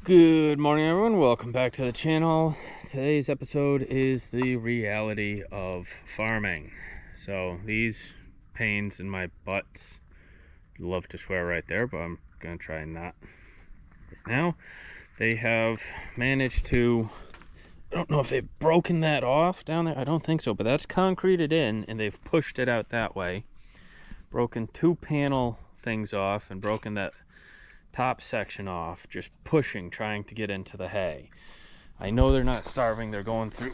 Good morning, everyone. Welcome back to the channel. Today's episode is the reality of farming. So these pains in my butts, love to swear right there, but I'm gonna try not right now. They have managed to, I don't know if they've broken that off down there. I don't think so, but that's concreted in and they've pushed it out that way. Broken two panel things off and broken that top section off, just pushing, trying to get into the hay. I know they're not starving. They're going through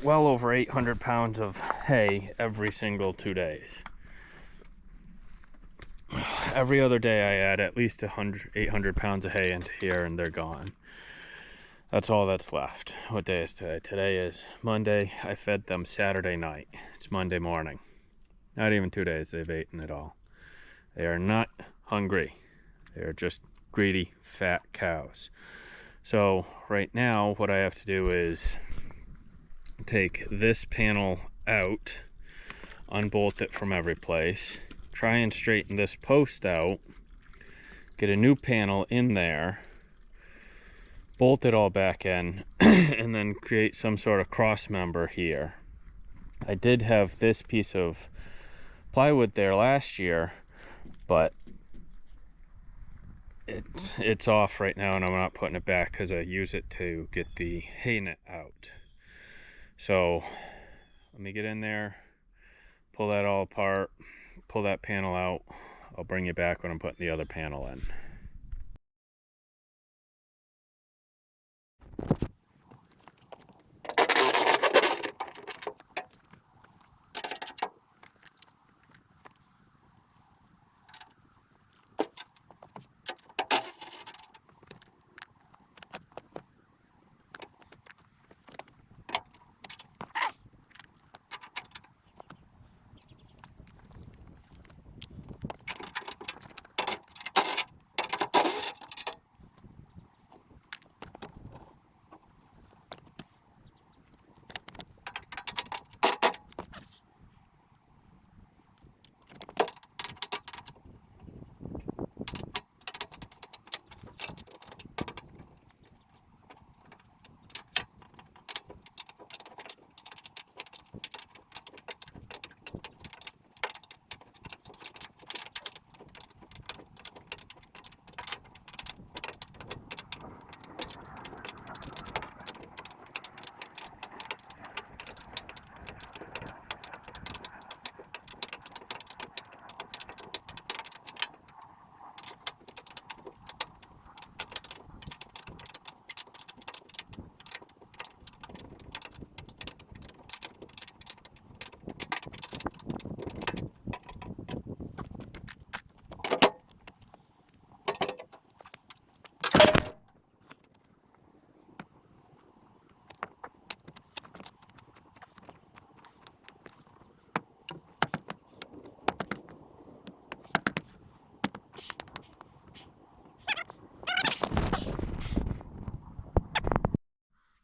well over 800 pounds of hay every single 2 days. Every other day I add at least 800 pounds of hay into here and they're gone. That's all that's left. What day is today? Today is Monday. I fed them Saturday night. It's Monday morning. Not even 2 days they've eaten it all. They are not hungry. They are just greedy, fat cows. So right now what I have to do is take this panel out, unbolt it from every place, try and straighten this post out, get a new panel in there, bolt it all back in, and then create some sort of cross member here. I did have this piece of plywood there last year, but it's off right now and I'm not putting it back because I use it to get the hay net out. So let me get in there, pull that all apart, pull that panel out. I'll bring you back when I'm putting the other panel in.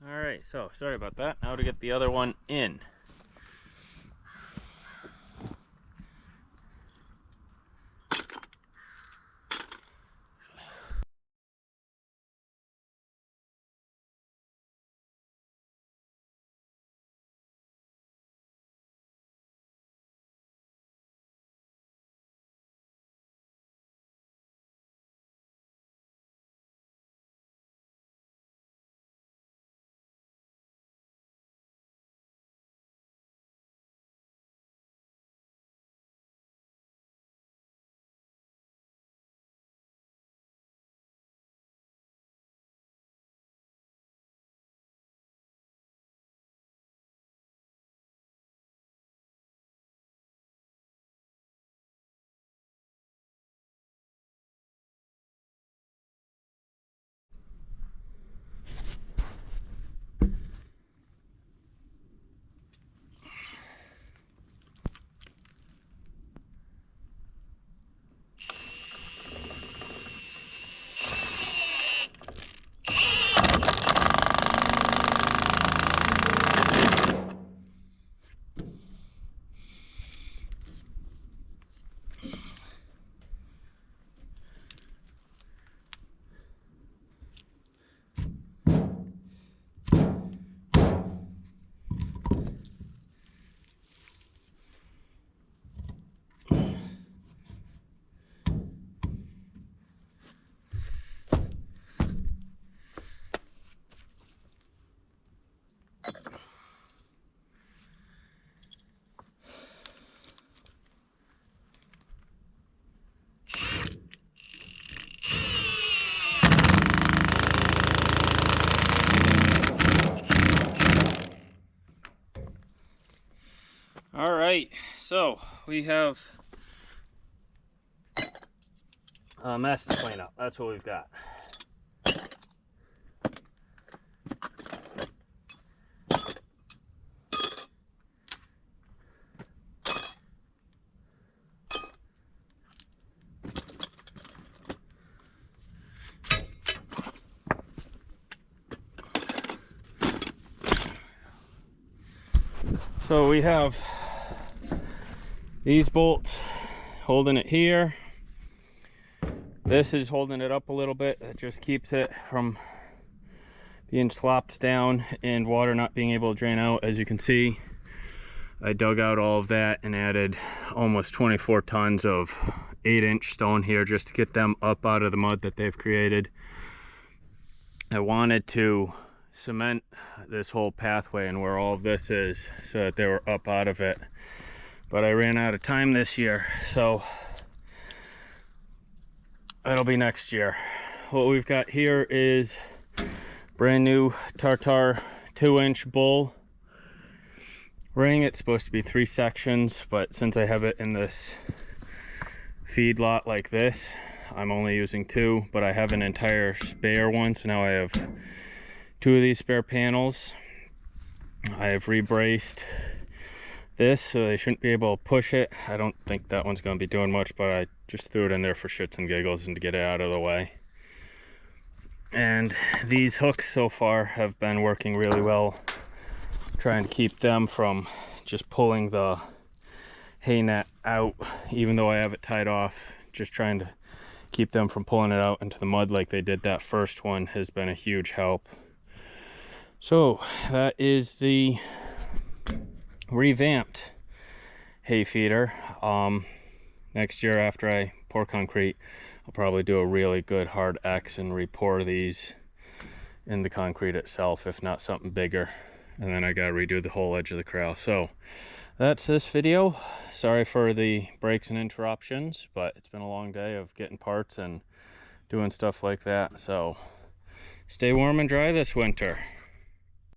Alright, so sorry about that. Now to get the other one in. right, so we have a mess to clean up. That's what we've got. So we have these bolts holding it here. This is holding it up a little bit. It just keeps it from being slopped down and water not being able to drain out. As you can see, I dug out all of that and added almost 24 tons of 8-inch stone here just to get them up out of the mud that they've created. I wanted to cement this whole pathway and where all of this is so that they were up out of it, but I ran out of time this year, so it'll be next year. What we've got here is brand new Tartar 2-inch bull ring. It's supposed to be 3 sections, but since I have it in this feed lot like this, I'm only using 2, but I have an entire spare one, so now I have 2 of these spare panels. I have rebraced this so they shouldn't be able to push it. I don't think that one's going to be doing much, but I just threw it in there for shits and giggles and to get it out of the way. And these hooks so far have been working really well, trying to keep them from just pulling the hay net out, even though I have it tied off. Just trying to keep them from pulling it out into the mud like they did that first one has been a huge help. So that is the revamped hay feeder. Next year after I pour concrete, I'll probably do a really good hard X and re-pour these in the concrete itself, if not something bigger. And then I gotta redo the whole edge of the corral. So that's this video. Sorry for the breaks and interruptions, but it's been a long day of getting parts and doing stuff like that. So stay warm and dry this winter.